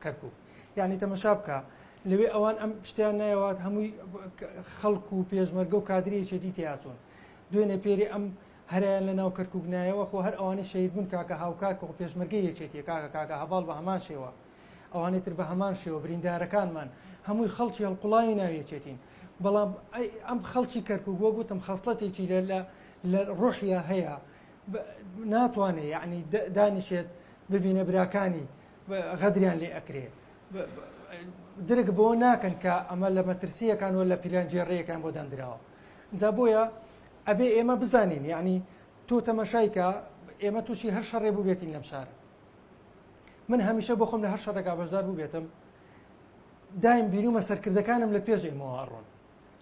کەرکووک یعنی تەمەشا بکە لەوێ ئەوان ئەم شتیان نایەوات هەمووی خەڵکو و پێشمەرگە و کادری یەکێتی تیاچوون دوێنێ پێری ئەم هەرایان لە ناو کەرکووک نایەوە خۆ هەر ئەوانەی شەید بوون کاکە هاوکات کە پێشمەرگەی یەکێتیە کاکە هەواڵ بە هەمان شێوە ئەوانەی تر بە هەمان شێوە بریندارەکانمان هەمووی خەڵکی هەڵقوڵاوی ناویەکێتین بەڵام ئەم خەڵکی کەرکووک وە گوتم خەسڵەتێکی لە ڕوحیا هەیە ناتوانێت یعنی دانیشێت ببینە براکانی غەدریان لێ ئەکرێ درک بۆ ناکەن کە ئەمە لە مەترسیەکانەوە لە پیلانجێڕەیەکان بۆ دانراوە جا بۆیە ئەبێ ئێمە بزانین یعنی تۆ تەمەشایکە ئێمە تووشی هەر شەڕێ بوو بێتین لەم شارە من هەمیشە بۆ خۆم لە هەر شەڕێکا بەشدار بوو بێتم دایم بیرومە سەرکردەکانم لە پێش ئێمەوە ڕۆن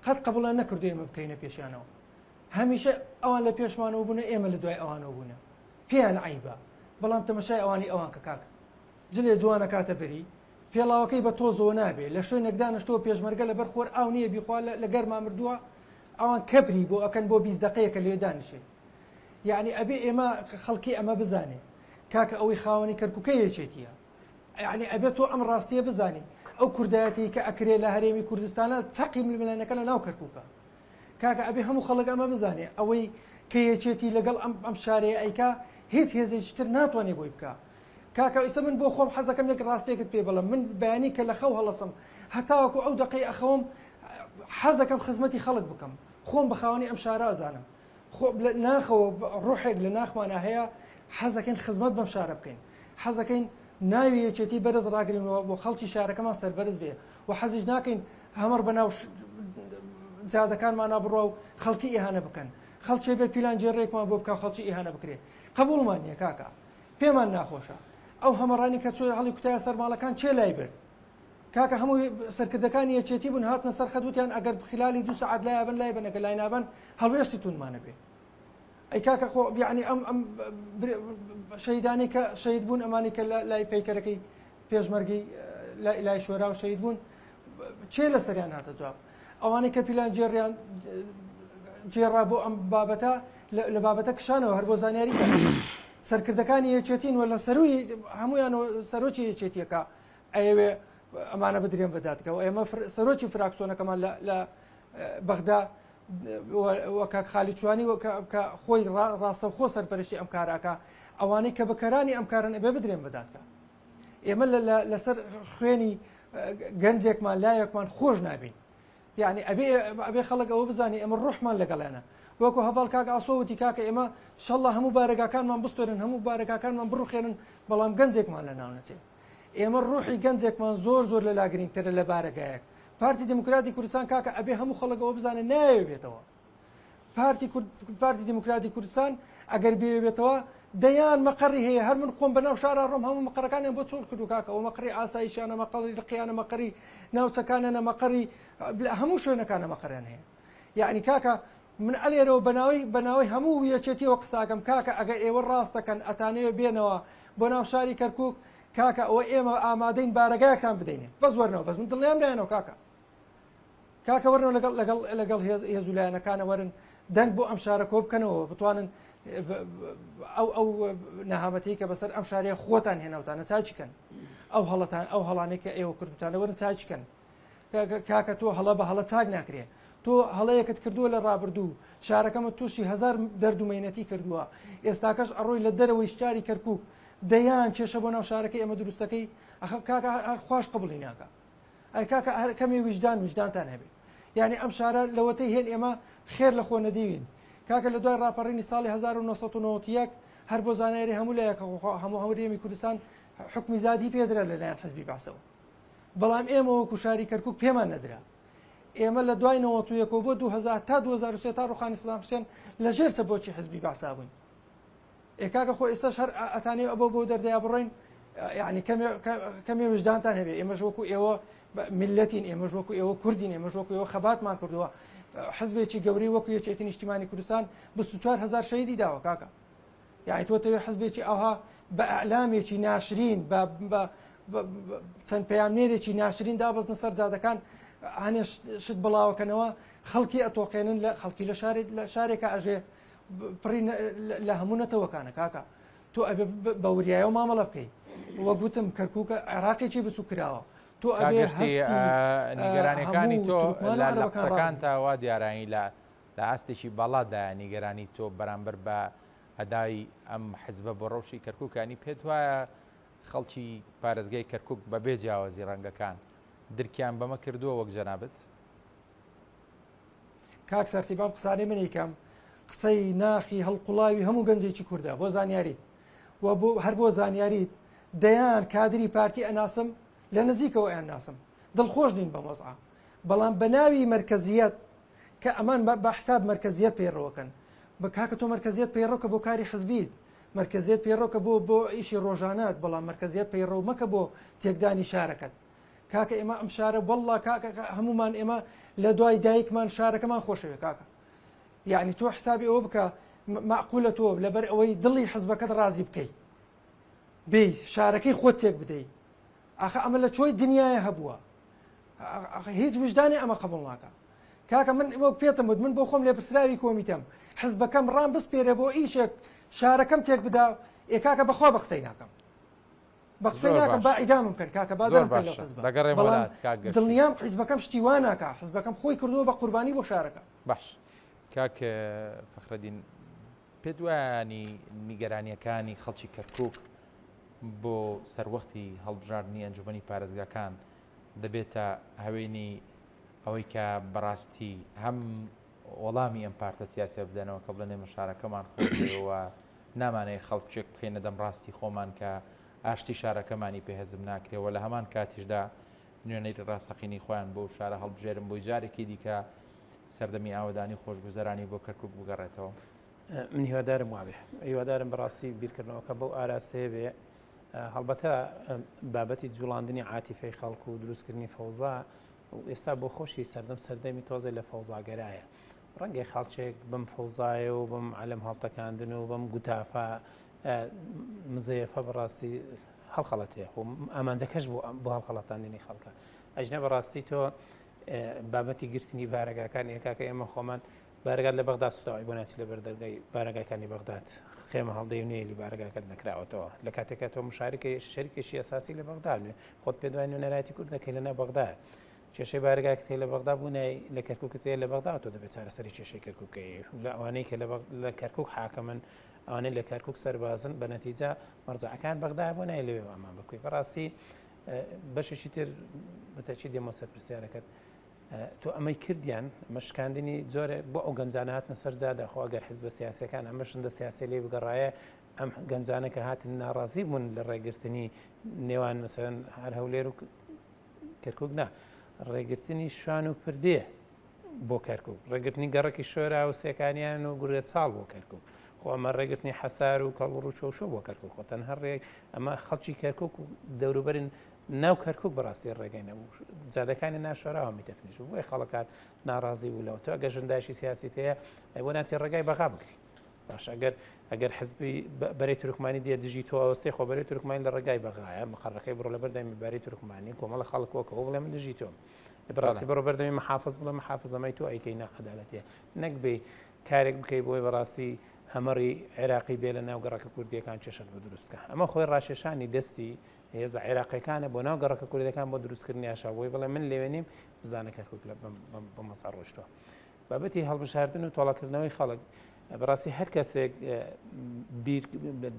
قەت قبوڵیان نەکردو ئێمە بکەینە پێشیانەوە هەمیشە ئەوان لە پێشمانەوە بوون ئێمە لە دوای ئەوانەوە بوونە پێیان عیبە بەڵام تەمەشای ئەوانی ئەوان کە کاکە جلێ جوانە کاتە بەری پێڵاوەکەی بە تۆزەوە نابێ لە شوێنێک دانیشتەوە پێشمەرگە لەبەر خۆر ئاو نییە بیخوا لە گەرما مردووە ئەوان کەبری بۆ ئەکەن بۆ 20 دقەیەکە لێ دانیشێ یعنی ئەبێ ئێمە خەڵکی ئەمە بزانێ کاکە ئەوەی خاوەنی کەرکووکە یەکێتیە یعنی ئەبێت تۆ ئەم ڕاستیە بزانی ئەو کوردایەتی کە ئەکرێ لە هەرێمی کوردستانە چەقی ململانەکە لە ناو کەرکووکە کاکە ئەبێ هەموو خەڵک ئەمە بزانێ ئەوەی کە یەکێتی لەگەڵ ئەم شارەیە ئەیکا هیچ هێزێکی تر ناتوانێ بۆی بکە کاکە ئێستا من بۆ خۆم حەزەکەم یەک ڕاستیەکت پێ بڵم من بەیانی کە لە خەو هەڵەسم هەتاوەکو ئەو دقەی ئەخەوم حەزەکەم خزمەتی خەڵک بکەم خۆم بەخاوەنی ئەم شارە ئەزانم ناخەوە ڕوحێک لە ناخمانە هەیە حەزەکەین خزمەت بەم شارە بکەین حەزەکەین ناوی یەکێتی بەرز ڕاگرینەوە بۆ خەڵکی شارەکەمان سەربەرز بێ و حەزیش ناکەین هەمەر بەناو جادەکانمان بڕۆ و خەڵکی ئیهانە بکەن خەڵکی بێ پیلانجێڕێکمان بۆ بکە خەڵکی ئیهانە بکرێ قبوڵمان نییە کاکە پێمان ناخۆشە ئەو هەمەڕانی کە چۆی هەڵی کوتایە سەرماڵەکان چێ لای برد کاکە هەموو سەرکردەکانی یەکێتی بوون هاتنە سەر خەدوتیان ئەگەر خلالی 2 سەعات لای بن لای بنەکە لای نابن هەڵوێستی تونمانە بێ ئەی کاکە خۆ یعنی ئەم شەیدانی کە شەید بوون ئەمانی کە لای پەیکەرەکەی پێشمەرگی لای شۆرا و شەید بوون چێ لە سەریان هاتە جواب ئەوانەی کە پیلان جێڕیان جێڕا بۆ ئەم بابەتە لە بابەتە کشانەوە هەر بۆ زانیاری سەرکردەکانی یەکێتین وە لە سەروی هەمویان سەرۆکی یەکێتیەکە ئەوێ ئەمانە بدرێن بەدادکەەوە ئێمە سەرۆکی فراکسۆنەکەمان لە بەغدا وەکە خالی چوانی کە خۆی ڕاستە خۆ سەرپەرشتی ئەم کاراکە ئەوانەی کە بەکەرانی ئەم کارن ئەبێ بدرێن بەدادکە ئێمە لەسەر خوێنی گەنجێکمان لایەکمان خۆش نابین یعنی ئەبێ خەڵک ئەوە بزانانی ئەمە ڕوحمان لەگەڵێنە وەکو هەڤڵ کاکە ئاسۆوتی کاکە ئێمە شەڵڵا هەموو بارەکەکانمان بستۆرن هەموو بارەکەکانمان بڕوخێنن بەڵام گەنجێکمان لە ناو نەچێت ئێمە ڕوحی گەنجێکمان زۆر لە لاگرینگترە لە بارەگایەک پارتی دموکراتی کوردستان کاکە ئەبێ هەموو خەڵک ئەوە بزانێت نایەوێتەوە پارتی دموکراتی کوردستان ئەگەر بێوێتەوە دەیان مەقڕی هەیە هەر من خۆم بەناو شارە ڕۆم هەموو مەقڕەکانیان بۆ چۆڵ کردو کاکە ئەو مەقڕی ئاسایشیانە مەقڕی ڕقیانە مەقڕی ناوچەکانە مەقڕی هەموو شوێنەکانە مەقڕیان هەیە یعنی کاکە من ئەلێرەوە بەناوی هەموو یەکێتیەوە قساکەم کاکە ئەگەر ئێوە ڕاستەکەن ئەتانەوە بێنەوە بۆ ناو شاری کەرکووک کاکە ئەوە ئێمە ئامادەین بارەگایەکان بدەینێ بەس وەرنەوە بەس من دڵیان لایەنەوە کاکە وەرنەوە لەگەڵ هێزولایەنەکانە وەرن دەنگ بۆ ئەم شارە کۆ بکەنەوە بتوانن ئەو نەهامەتی کە بەسەر ئەم شارەیە خۆتان هێناوتانە چاچیکەن ئەو هەڵانەی کە ئێوە کردوتانە وەرن چاچیکەن کاکە تۆ هەڵە بە هەڵە چاک ناکرێ تۆ هەڵەیەکت کردووە لە ڕابردوو شارەکەمە تووشی 1000 دەردومەینەتی کردووە ئێستاکەش ئەڕۆی لە دەرەوەی شاری کەرکووک دەیان کێشە بۆ ناو شارەکەی ئەمە دروستەکەی کاکە خوۆش قبڵی ناکە ئەی کاکە هەر کەمی وجدانتان هەبێت یعنی ئەم شارە لەوەتەی هێن ئێمە خێر لە خۆ نەدیوین کاکە لە دوای ڕاپەڕینی ساڵی 1991 هەر بۆ زانایری هەموو لایەکە هەموو هەورێمی کوردستان حکمی زادی پێدرا لەلایەن حزبی بەعسەوە بەڵام ئێمە وەکو شاری کەرکووک پێمان نەدرا ئێمە لە دوای 91 بۆ 2000 تا 2003 تا ڕوخانی سەدام حوسێن لەژێر چەبۆکی حزبی بەعسا بووین کاکە خۆ ئێستاش هەر ئەتانێ ئەبە بۆ دەردەیا بڕۆین یعنی کەمێ وجدانتان هەبێ ئێمەش وەکو ئێوە ملەتین ئێمەش وەکو ئێوە کوردین ئێمەش وەکو ئێوە خەباتمان کردووە حزبێکی گەوری وەکو یەکێتی نیشتیمانی کوردستان 24,000 شەیدی داوە کاکە یعنی تۆ تەوێت حزبێکی ئەوها بە ئەعلامێکی ناشرین چەند پەیامنێرێکی ناشرین دابەزنە سەر جادەکان هەنێ شت بڵاوەکەنەوە خەڵکی ئەتۆقێنن لە خەڵکی لە شارێکە ئەژێ پڕی لە هەموو نەتەوەکانە کاکە تۆ ئەبێ بە وریایە و مامەڵە بکەیت وە گوتم کەرکووکە عێراقێکی بچوو کراوە تۆ ئەبێ نیگەرانیەکانی تۆ لە قسەکان تاوا دیارایی لە ئاستێکی بەڵادا نیگەرانی تۆ بەرامبەر بە هەدای ئەم حزبە بۆ ڕەوشی کەرکووکانی پێت وایە خەڵکی پارێزگای کەرکووک بەبێ جیاوازی ڕەنگەکان درکیان بەمە کردووە وەک جەنابەت کاک سەرتیبان قسانەی من یکەم قسەی ناخی هەڵقوڵاوی هەموو گەنجێکی کووردە بۆ زانیاریت هەر بۆ زانیاریت دەیان کادری پارتی ئەناسم لە نزیکەوە ئەیان ناسم دڵخۆش نین بە مۆزعا بەڵام بە ناوی مرکزیەت کە ئەمان بە حساب مرکزیەت پێڕەوەکەن بە کاکە تۆ مرکزیەت پەیڕۆکە بۆ کاری حزبیت مرکزیەت پەیڕۆکە بۆ ئیشی ڕۆژانات بەڵام مرکزیەت پەیڕۆ مەکە بۆ تێکدانی شارەکەت کاکە ئێمە ئەم شارە وەڵڵا کاکە هەمومان ئێمە لە دوای دایکمان شارەکەمان خۆشەوێ کاکە یعنی تۆ حسابی ئەوە بکە معقولە تۆ لەبەر ئەوەی دڵی حزبەکەت ڕازی بکەیت بێ شارەکەی خۆت تێک بدەیت ئاخە ئەمە لە چۆی دنیاە هەبووە هیچ وجدانی ئەمە قبول ناکە کاکە من ئەوە پێتم بود من بۆ خۆم لێ پرسراوی کۆمیتەم حزبەکەم ڕام بسپێرێ بۆ ئیشێک شارەکەم تێک بدا کاکە بەخوا بە قسەی ناکەم بە قسەی ناکەم با ئیدامم بکەن کاکە بازارم بکەن لە حزب دڵنیام حزبەکەم شتیوان ناکە حزبەکەم خۆی کردووە بە قوربانی بۆ شارەکە باش کاک فەخرەدین پێت وایانی نیگەرانیەکانی خەڵکی کەرکووک بۆ سەروەختی هەڵبژاردننی ئەنجومەنی پارێزگاکان دەبێتە هەوێنی ئەوەی کە بەڕاستی هەم وەڵامی ئەم پارتە سیاسە بدەنەوە کە بڵێنێ مشارەکەمان خۆشەوە نامانەیە خەڵکێک بخێنە دەم ڕاستی خۆمان کە ئاشتی شارەکەمانی پێهێزم ناکرێەوە لە هەمان کاتیشدا نوێنەی ڕاستەقینی خۆیان بۆ شارە هەڵبژێرم بۆی جارێکی دیکە سەردەمی ئاوەدانی خۆشگوزەرانی بۆ کەرکووک بگەڕێتەوە من هیوادارم وابێ هیوادارم بەڕاستی بیرکردنەوەکە بەو ئاراستەیە بێ هەڵبەتە بابەتی جوڵاندنی عاتیفەی خەڵکو و دروستکردنی فەوزا ئێستا بۆ خۆشی سەردەمی تۆزە لە فەوزاگەرایە ڕەنگەی خەڵکێک بم فەوزایە و بم عەلەم هەڵتەکاندن و بم گوتافە مزەیەفە بەڕاستی هەڵخەڵەتێ ئامانجەکەش بۆ هەڵخەڵەتاندنی خەڵکە ئەژنە بەڕاستی تۆ بابەتی گرتنی بارەگاکان یەکاکە ئێمە خۆمان بارگات لە بەغداد سوتاوی بۆ ناچی لە بەردەرگای بارەگاکانی بەغداد خێمە هەڵدەیونێلی بارەگاکەت نەکراوەتەوە لە کاتێکە تۆ شەریکێکی ئەساسی لە بەغداد نوێ خۆت پێ دوای نوێنەرایەتی کورد دەکەی لەناو بەغداد کێشەی بارگاکە تێ لە بەغداد بوونای لە کەرکووکت تێ لە بەغداد تۆ دەبێت چارەسەری کێشەی کەرکووکەی لە ئەوانەی کە لە کەرکووک حاکەمن ئەوانەی لە کەرکووک سەربازن بە نەتیجە مەرجەعەکان بەغداد بوونای لەوێ ئەمان بکوی بەڕاستی بەشێکی تر بەتەچی دێمە سەر پرسیارەکەت تۆ ئەمەی کردیان مەشکاندنی جۆرە بۆ ئەو گەنجانە هاتنە سەر جادە خۆ ئەگەر حیزبە سیاسیەکان ئەمە شندە سیاسی لێ بگەڕایە ئەم گەنجانە کە هاتن ناڕازی بوون لە ڕێگرتنی نێوان مەسەرەن هەر هەولێر و کەرکووک نا ڕێگرتنی شوان و پردێ بۆ کەرکووک ڕێگرتنی گەڕێکی شۆرا و سێکانیان و گورگە چاڵ بۆ کەرکووک خۆ ئەمە ڕێگرتنی حەسار و کەڵ و چۆشۆ بۆ کەرکووک خۆ تەنها ڕێک ئەمە خەڵکی کەرکووک و دەوروبەرن ناو کەرکووک بەڕاستی ڕێگەی نەبوو جادەکانی ناشۆراوە میتەفنیش بۆی خەڵکات ناڕازی بوو لەوە تۆ ئەگەر ژنداشی سیاسی تەیە بۆ ناچی ڕێگای بەغا بکری باش ئەگەر حزبی بەرەی تورکمانی دێ دژی تۆ ئەوەستەی خۆ بەرەی تورکمانی لە ڕێگای بەغایە مەقەڕەکەی بڕۆ لە بەردەمی بەرەی تورکمانی کۆمەڵە خەڵکۆکەوە بڵێ من دژی تۆم بەڕاستی بڕۆ بەردەمی مەحافظ بڵێ مەحافظەمەی تۆ ئەیکەی ناعەدالەتیە نەک بێ کارێک بکەی بۆی بەڕاستی هەمەڕی عێراقی بێ لە ناو گەڕەکە کوردیەکان چێشت بۆ دروستکە ئەمە خۆی ڕاشێشانی دەستی هێزە عێراقیەکانە بۆ ناو گەڕەکە کوردەکان بۆ دروستکردنی ئاشاوەی بڵێ من لێوێنیم بزانەکە کوک لە بە مەسا ڕۆشتووە بابەتی هەڵبژاردن و تۆڵەکردنەوەی خەڵک بەڕاستی هەر کەسێک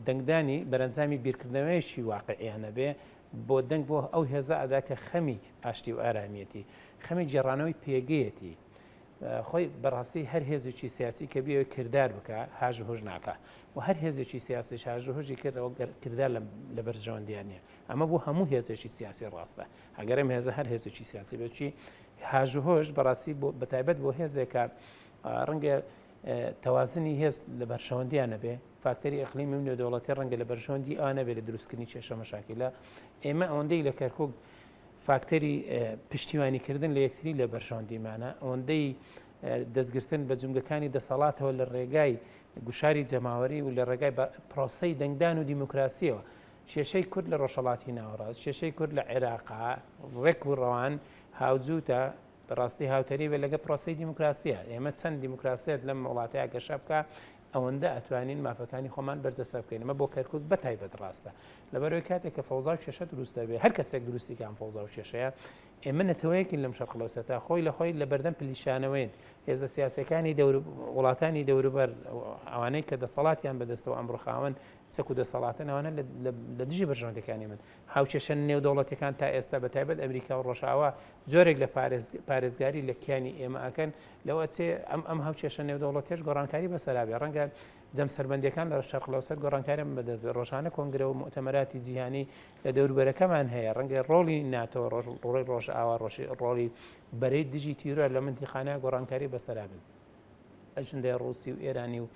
دەنگدانی بەرەنجامی بیرکردنەوەیشی واقعیانە بێ بۆ دەنگ بۆ ئەو هێزە ئەدا کە خەمی ئاشتی و ئارامەتی خەمی جێڕانەوەی پێگەیەتی خۆی بەڕاستی هەر هێزێکی سیاسی کە بێ کردار بکە هاژ هۆژ ناکە و هەر هێزێکی سیاسی هاژ هۆژی کردەوە کردار لە بەرژەوەندیانە ئەمە بۆ هەموو هێزێکی سیاسی ڕاستە ئەگەرم هێزە هەر هێزێکی سیاسی بچی هاژ هۆژ بەڕاستی بەتایبەت بۆ هێزێکە ڕەنگە تەوازنی هێز لە بەرشەوەندیانە بێ فاکتەری ئەقلیمی و نێودەوڵەتی ڕەنگە لە بەرژەوەندی ئەوانە بێ لە دروستکردنی کێشە مەشاکلە ئێمە ئەوەندەی لە کەرکووک فاکتەری پشتیوانیکردن لە یەکتری لە بەرژەوەندیمانە ئەوەندەی دەستگرتن بە جونگەکانی دەسەڵاتەوە لە ڕێگای گوشاری جەماوەری و لە ڕێگای پرۆسەی دەنگدان و دیموکراسیەوە کێشەی کورد لە ڕۆژهەڵاتی ناوەڕاست کێشەی کورد لە عێراقا ڕێک و ڕەوان هاوجوتە بەڕاستی هاوتەری بێ لەگە پرۆسی دیموکراسیە ئێمە چەند دیموکراسیت لەم وڵاتەیە گەشە بکە ئەوەندە ئەتوانین مافەکانی خۆمان بەرجەستە بکەین ئەمە بۆ کەرکووک بەتایبەت ڕاستە لەبەرەوەی کاتێک کە فەوزا و کێشە دروستە بێ هەر کەسێک دروستی کام فەوزا و کێشەیە ئێمە نەتەوەیەکین لەم شەرق لەوسەتا خۆی لە خۆی لە بەردەم پلیشانەوەین هێزە سیاسەکانی وڵاتانی دەوروبەر ئەوانەی کە دەسەڵاتیان بەدەستەوە ئەمڕۆخاون چەک و دەسەڵاتن ئەوانە لە دژی بەرژەوەندەکانی من هاوچێشە نێودەوڵەتەکان تا ئێستا بەتایبەت ئەمریکا و ڕۆژاوا جۆرێک لە پارێزگاری لە کیانی ئێمە ئەکەن لەوە چێ ئەم هاوچێشە نێودەوڵەتێش گۆڕانکاری بەسەرابێ ڕەنگە جەم سەربەندەکان لە شەرق لەوسەر گۆڕانکاریان بەدەست بێ ڕۆژانە کۆنگرە و مؤتەمەراتی جیهانی لە دەوروبەرەکەمان هەیە ڕەنگە ڕۆڵی ناتۆ ڕۆڵی ڕۆژئاوا ڕۆڵی بەرەی دژی تیرۆ لە منتیخانە گۆڕانکاری بەسەرابێت ئەجندای ڕووسی و ئێرانی و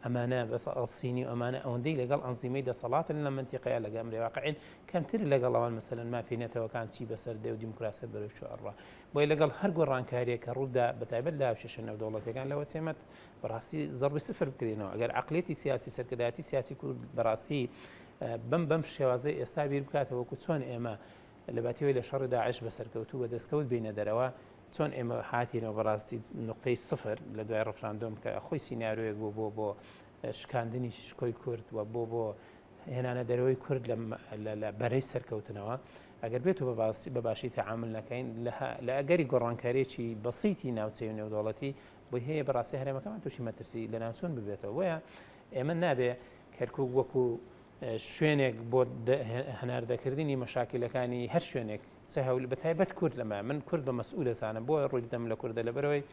ئەمانە بەس ئەسینی و ئەمانە ئەوەندەی لەگەڵ ئەنزیمەی دەسەڵاتن لە منتیقەیە لەگەم ڕێواقعین کەمتر لەگەڵ ئەوان مەسەلەن مافینێتەوەکان چی بەسەر دێ و دیموکراسی بەرەو چوارڕە بۆی لەگەڵ هەر گۆڕانکاریە کە ڕوودا بەتایبەت لە هاوشێشە نێودەوڵەتەکان لەوە چێمەت بەڕاستی زەڕبی سفر بکرێنەوە ئەگەر عقلێتی سیاسی سەرکردایەتی سیاسی کورد بەڕاستی بەم شێوازەی ئێستا بیر بکاتەوە وەکو چۆن ئێمە لە باتیەوەی لە شەڕی داعش بەسەرکەوتو بە دەستکەوت بینە دەرەوە چۆن ئێمە هاتینەوە بەڕاستی نقطەی سفر لە دوای ڕفراندۆم کە خۆی سیناریۆیەک بۆ شکاندنی شکۆی کورد و بۆ هێنانە دەرەوەی کورد لە بەرەی سەرکەوتنەوە ئەگەر بێت و بە باشی تەعامل نەکەین لە ئەگەری گۆڕانکاریەکی بەسیتی ناوچەی و نێودەوڵەتی بۆی هەیە بەڕاستی هەرێمەکەمان تووشی مەترسی لە ناوچوون ببێتەوە وایە ئێمە نابێ کەرکووک وەکو شوێنێک بۆ هەناردەکردنی مەشاکلەکانی هەر شوێنێک سەهەول بەتایبەت کورد لەمە من کورد بە مەسئولەسانە بۆ ڕووی دەم لە کووردە لەبەرەوەی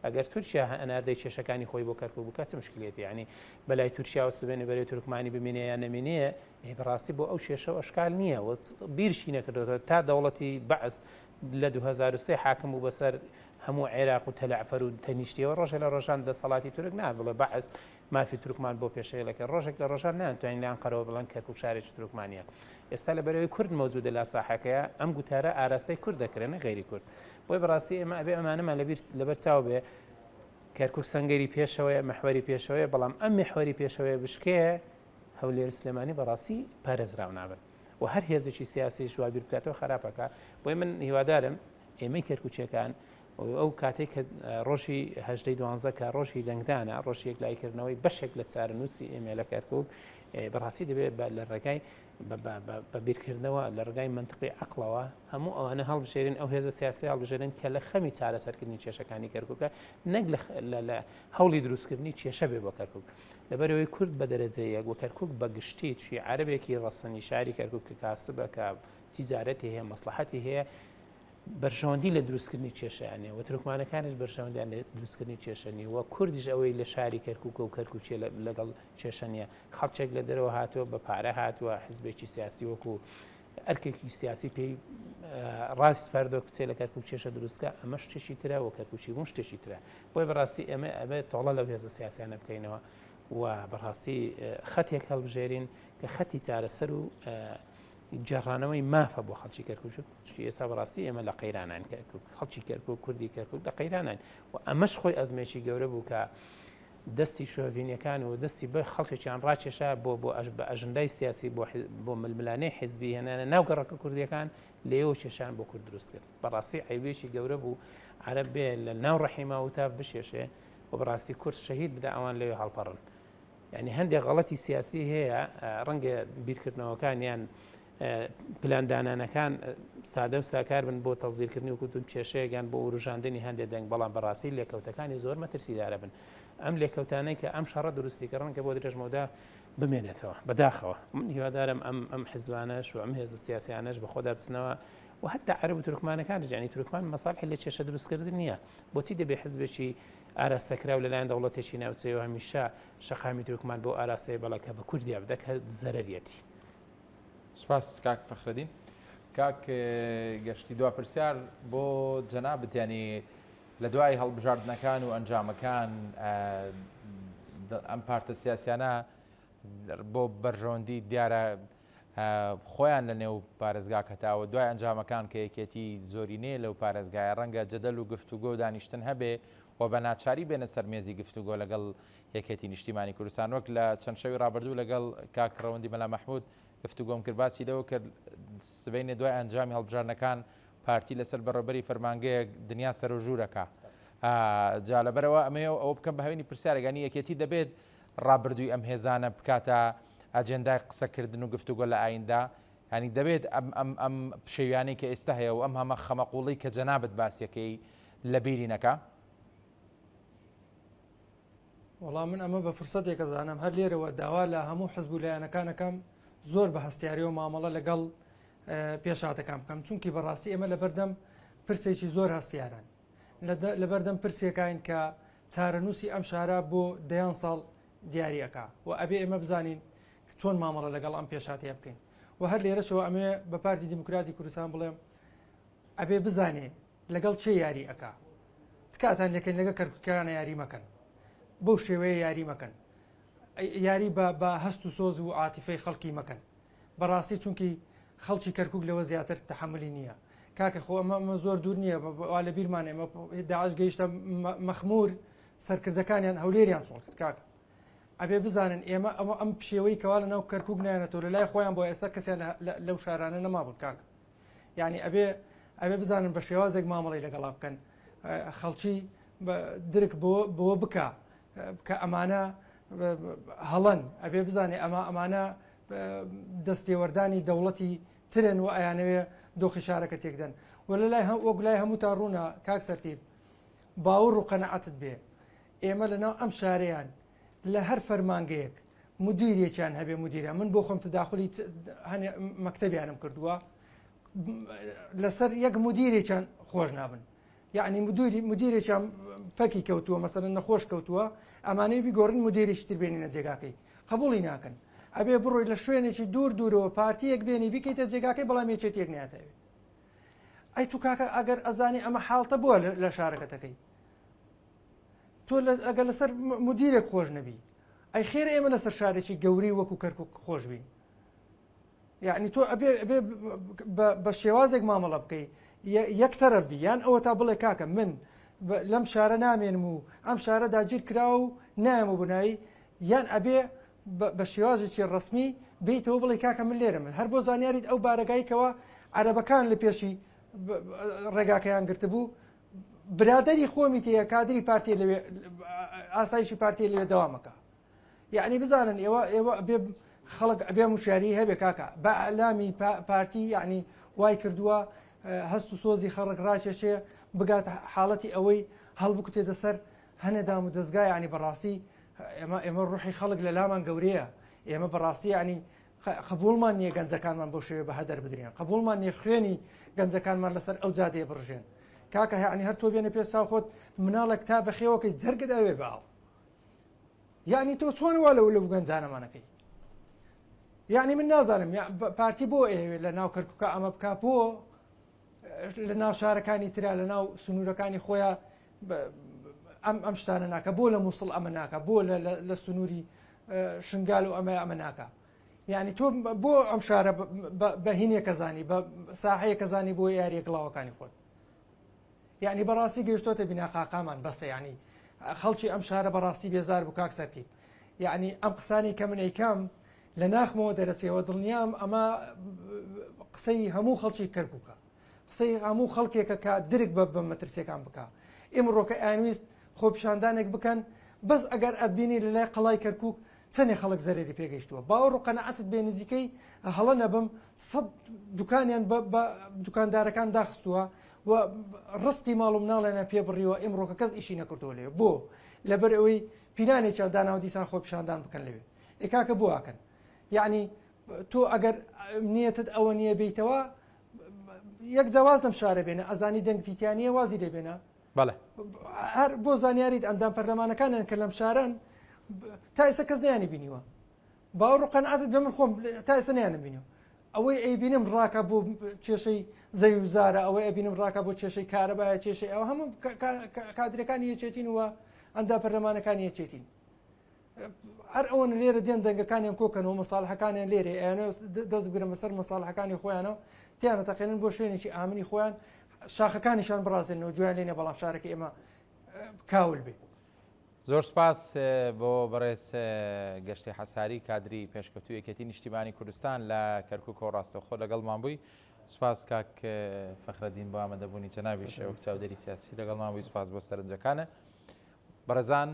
ئەگەر تورکیا هەناردەی کێشەکانی خۆی بۆ کەرکووک بکات چه مشکلێتی یعنی بەلای تورکیا وەستبێنێ بەرەی تورکمانی بمێنێ یان نەمێنەیە بەڕاستی بۆ ئەو کێشە ئەشکال نییە و بیرشی نەکردەوە تا دەوڵەتی بەعس لە 2003 حاکم و بەسەر هەموو عێراق و تەلعفەر و تەنیشتیەوە ڕۆژە لە ڕۆژان دەسەڵاتی تورک نابڵێ بەعس مافی تورکمان بۆ پێشەیەلەکە ڕۆژێک لە ڕۆژان نانتوانین لەیان قەرەوە بڵێن کەرکووک شارێکی تورکمانیە ئێستا لە بەرەوەی کورد مەوجودە لە ساحەکەیە ئەم گوتارە ئاراستەی کورد دەکرێنە غێری کورد بۆی بەڕاستی ئێمە ئەبێ ئەمانەمان لەبەر چاو بێ کەرکووک سەنگەری پێشەوەیە مەحوەری پێشەوەیە بەڵام ئەم مەحوەری پێشەوەیە بشکەیە هەولێر سلێمانی بەڕاستی پارێزراو نابێت و هەر هێزێکی سیاسی شوابیر بکاتەوە خراپەکە بۆی من هیوادارم ئێمەی کەرکووچەکان ئەو کاتێک کە ڕۆژی هەژدەی دوانزە کە ڕۆژی دەنگدانە ڕۆژی یەکلایکردنەوەی بەشێک لە چارەنووسی ئێمە لە کەرکووک بەڕاستی دەبێت لە ڕێگای بە بیرکردنەوە لە ڕێگای منطقی عقلەوە هەموو ئەوانە هەڵبژێرن ئەو هێزە سیاسی هەڵبژێرن کە لە خەمی چارەسەرکردنی کێشەکانی کەرکووکە نەک لە هەوڵی دروستکردنی کێشە بێ بۆ کەرکووک لەبەرەوەی کورد بە دەرەجەیەک و کەرکووک بە گشتی توی عەرەبێکی ڕەسەنی شاری کەرکووک کە کاسبە کە تیجارەتی هەیە مەسلحەتی هەیە بەرژەوەندی لە دروستکردنی کێشەیانێ و تورکمانەکانش بەرژەوەندیان لە دروستکردنی کێشەنی و کوردیش ئەوەی لە شاری کەرکووکە و کەرکووچێ لەگەڵ کێشەنیە خەڵکێک لە دەرەوە هاتووە بە پارە هاتووە حزبێکی سیاسی وەکو ئەرکێکی سیاسی پێی ڕاستی پاردۆ کچێ لە کەرکووک کێشە دروستکە ئەمە شتێکی ترە و کەرکووچی بوون شتێکی ترە بۆی بەڕاستی ئێمە ئەبێت تۆڵە لەو هێزە سیاسیانە بکەینەوە و بەڕاستی خەتێک هەڵبژێرین کە خەتی چارەسەر و جێڕانەوەی مافە بۆ خەڵکی کەرکووک ئێستا بەڕاستی ئێمە لە قەیرانان خەڵکی کەرکووک کوردی کەرکووک لە قەیرانان و ئەمەش خۆی ئەزمێکی گەورە بوو کە دەستی شۆڤینیەکان و دەستی بە خەڵکێکیان ڕاکێشا بە ئەژندای سیاسی بۆ ململانەی حیزبی هێنانە ناو گەڕەکە کوردیەکان لێەوە کێشان بۆ کورد دروست کرد بەڕاستی عیبێکی گەورە بوو عەرەب بێ لە ناو ڕەحیما و تا بشێشێ و بەڕاستی کورد شەهید بدا ئەوان لێوێ هەڵپەڕن یعنی هەندێک غەڵەتی سیاسی هەیە ڕەنگە بیرکردنەوەکانیان پلاندانانەکان سادە و ساکار بن بۆ تەزدیرکردنی و کوتون کێشەیەگەان بۆ وروژاندنی هەندێک دەنگ بەڵام بەڕاستی لێکەوتەکانی زۆر مەترسیدارە بن ئەم لێکەوتانەی کە ئەم شەڕە دروستیکردن کە بۆ درێژمەوەدا بمێنێتەوە بەداخەوە من هیوادارم ئەم حیزبانەش و ئەم هێزە سیاسیانەش بە خۆدا بچنەوە و حتا عەرەب و تورکمانەکانش یعنی تورکمان مەساڵحی لە کێشە دروستکردن نییە بۆچی دەبێ حیزبێکی ئاراستەکراو لەلایەن دەوڵەتێکی ناوچەیەوە هەمیشە شەقامی تورکمان بۆ ئاراستەی بەڵەکە بە کوردیا بدە کە زەرەریەتی سپاس کاک فەخرەدین کاک گەشتی دوا پرسیار بۆ جەنابەت ینی لە دوای هەڵبژاردنەکان و ئەنجامەکان ئەم پارتە سیاسیانە بۆ بەرژەوەندی دیارە خۆیان لە نێو پارێزگا کەتاوە دوای ئەنجامەکان کە یەکێتی زۆرینەیە لەو پارێزگایە ڕەنگە جەدەل و گفتوگۆ و دانیشتن هەبێ و بە ناچاری بێنە سەر مێزی گفتوگۆ لەگەڵ یەکێتی نیشتیمانی کوردستان وەک لە چەند شەوی ڕابردوو لەگەڵ کاکڕەوەندی مەلا مەحموود گفتوگۆم کرد باسی لەوە کرد سبەینێ دوای ئەنجامی هەڵبژارنەکان پارتی لەسەر بەڕێبەری فەرمانگەیەک دنیا سەر و ژوورەکە جا لەبەرەوە ئەمە ئەوە بکەم بە هەوێنی پرسیارەکانی یەکێتی دەبێت ڕابردووی ئەم هێزانە بکاتە ئەجێندای قسەکردن و گفتوگۆ لە ئایندا ینی دەبێت ئەم پشەیوانی کە ئێستا هەیە و ئەم هەمە خەمەقوڵی کە جەنابەت باسیەکەی لە بیری نەکا وەڵام من ئەمە بە فرسەتێکە زانم هەر لێرەوە داوا لە هەموو حزب و لایەنەکانەکەم زۆر بە هەستیاری و مامەڵە لەگەڵ پێشاتەکان بکەم چونکی بەڕاستی ئێمە لە بەردەم پرسێکی زۆر هەستیاران لە بەردەم پرسێکین کە چارەنووسی ئەم شارە بۆ دەیان ساڵ دیارریەکە و ئەبێ ئێمە بزانین چۆن مامەڵە لەگەڵ ئەم پێشاتەیە بکەین و هەر لێرەشەوە ئەمێ بە پارتی دیموکراتی کوردستان بڵێم ئەبێ بزانێ لەگەڵ چێ یاری ئەکا تکاتان لەکەین لەگە کەرکووکەکانە یاری مەکەن بەو شێوەیە یاری مەکەن یاری بە هەست و سۆز و عاتیفەی خەڵکی مەکەن بەڕاستی چونکی خەڵکی کەرکووک لەوە زیاتر تەحملی نییە کاکە خۆ ئەمە زۆر دوور نییە لە بیرمانێ داعش گەیشتە مەخمور سەرکردەکانیان هەولێریان چۆڵ کرد کاکە ئەبێ بزانن ئێمە ئەم پشێوەی کەوا لە ناو کەرکووک نایەنێتەوە لە لای خۆیان بۆ ئێستا کەسیان لەو شارانە نەمابوون کاکە یعنی ئەبێ بزانن بە شێوازێک مامەڵی لەگەڵا بکەن خەڵکی درک بۆ بکە کە ئەمانە هەڵەن ئەبێ بزانێ ئەمانە دەستێوەردانی دەوڵەتی ترن و ئەیانەوێ دۆخی شارەکە تێکدەن و لە لای هەمووتان ڕوونا کاک سەرتیب باوەڕ و قەنەعەتت بێ ئێمە لەناو ئەم شارەیان لە هەر فەرمانگەیەک مدیرێکیان هەبێ مدیرە من بۆ خۆم تداخلی مەکتەبیانم کردووە لەسەر یەک مدیرێکیان خۆش نابن یعنی مدیرێکیان پەکی کەوتووە مەسەرەن نەخۆش کەوتووە ئەمانەی بیگۆڕن مدیرێکی تر بێنینە جێگاکەی قبوڵی ناکەن ئەبێ بڕۆی لە شوێنێکی دوورەوە پارتیەک بێنی بیکەیتە جێگاکەی بەڵام یەکێتێک ناتەوێت ئەی تو کاکە ئەگەر ئەزانی ئەمە حاڵتە بووە لە شارەکەتەکەی تۆ ئەگەر لەسەر مدیرێک خۆش نەبی ئەی خێر ئێمە لەسەر شارێکی گەوری وەکو کەرکووک خۆش بین یعنی تۆ ئەبێ بە شێوازێک مامەڵە بکەی یەک تەرەف بی یان ئەوە تا بڵێ کاکە من لەم شارە نامێنم و ئەم شارە داگیر کراوە و نایەمە بنایی یان ئەبێ بە شێوازێکی ڕسمی بیتەوە بڵێ کاکە من لێرە من هەر بۆ زانیاریت ئەو بارەگایکەوە عەرەبەکان لە پێشی ڕێگاکەیان گرتبوو برادری خۆمی تەیە کادری پارتی لەوێ ئاسایشی پارتی لەوێ دەوامەکە یعنی بزانن ئێوە بێ خەڵک ئەبێ موشاری هەبێ کاکە بە ئەعلامی پارتی یعنی وای کردووە هەست و سۆزی خەڵک ڕاکێشێ بگاتە حاڵەتی ئەوەی هەڵبکوتێتە سەر هەنێدام و دەستگای ینی بەڕاستی ئێمە ڕوحی خەڵک لە لامان گەورەیە ئێمە بەڕاستی ینی قبولمان نییە گەنجەکانمان بۆ شێوێ بە هەدەر بدرێن قبولمان نییە خوێنی گەنجەکانمان لەسەر ئەو جادەیە بڕژێن کاکە ینی هەر تۆ بێنە پێ چاو خۆت مناڵێک تا بەخێوەکەی جەرگت ئەوێ باو یعنی تۆ چۆنەوە لە گەنجانەمانەکەی یعنی من نازانم پارتی بۆ ئێوێ لە ناو کەرکووکە ئەمە بک بۆ لە ناو شارەکانی ترا لە ناو سنوورەکانی خۆیان ئەم شتانە ناکە بۆ لە مووسڵ ئەمە ناکە بۆ لە سنووری شنگال و ئەمە ناکە یعنی تۆ بۆ ئەم شارە بە هینێکە زانی بە ساحەیەکە زانی بۆ یاریە گڵاوەکانی خۆت یعنی بەڕاستی گەیشتۆتە بیناقاقامان بەسە ینی خەڵکی ئەم شارە بەڕاستی بێزار بوو کاک سەرتیب یعنی ئەم قسانی کە من ئەیکەم لە ناخمەوە دەرەچێەوە دڵنیام ئەمە قسەی هەموو خەڵکی کەرکووکە قسەی هەموو خەڵکێکە کە درک بە مەترسیەکان بکە ئێمڕۆکە ئاویست خۆپیشاندانێک بکەن بەس ئەگەر ئەبینی لە لای قەڵای کەرکووک چەندێ خەڵک زەرێری پێگەیشتووە باوەڕ و قەنەعەتت بێ نزیکەی هەڵە نەبم 100 دوکانیان بە دوکاندارەکان داخستووە و ڕستی ماڵ و مناڵێنە پێ بڕیوە ئێمڕۆکە کەس ئیشی نەکردەوە لێ بۆ لەبەر ئەوەی پیلانێکیان داناوە دیسان خۆپیشاندان بکەن لەوێ ئێکاکە بواکەن یعنی تۆ ئەگەر نیەتت ئەوە نییە بیتەوە یەک جواز لەم شارە بێنە ئەزانی دەنگتیتیانیە وازی لێبێنە بەڵێ هەر بۆ زانیاریت ئەندام پەرلەمانەکانیان کە لەم شارەن تا ئێستا کەس نەیانی بینیوە باوەڕ و قەنەعەتت بێ من خۆم تا ئێستا نەیانم بینیوە ئەوەی ئەیبینم ڕاکە بۆ کێشەی زەوی وزارە ئەوەی ئەبینم ڕاکە بۆ کێشەی کارەبایە کێشەی ئەو هەموو کادرەکانی یەکێتین وە ئەندام پەرلەمانەکانی یەکێتین هەر ئەوەن لێرە دێن دەنگەکانیان کۆکەنەوە مەساڵحەکانیان لێرە ئەیانە دەست بگرن بەسەر مەساڵحەکانی خۆیانەوە تیانە تەقێنن بۆ شوێنێکی ئامنی خۆیان شاخەکانیشان بڕازێنەوە گویان لێنێ بەڵام شارەکە ئێمە کاول بێ. زۆر سپاس بۆ بەڕێز گەشتی حەساری کادری پێشکەوتوو یەکێتی نیشتیمانی کوردستان لە کەرکووک و ڕاستەوخۆ لەگەڵمان بووی. سپاس کاک فەخرەدین بۆ ئامادەبوونی جەنابی شێوک چاودێری سیاسی لەگەڵمان بووی. سپاس بۆ سەرنجەکانە. بەڕێزان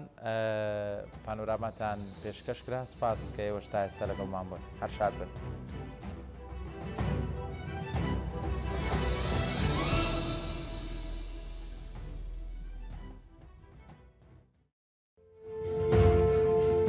پانۆراماتان پێشکەش کرا. سپاس کە ئێوەش تا ئێستا لەگەڵمان بوون. هەر شاد بن.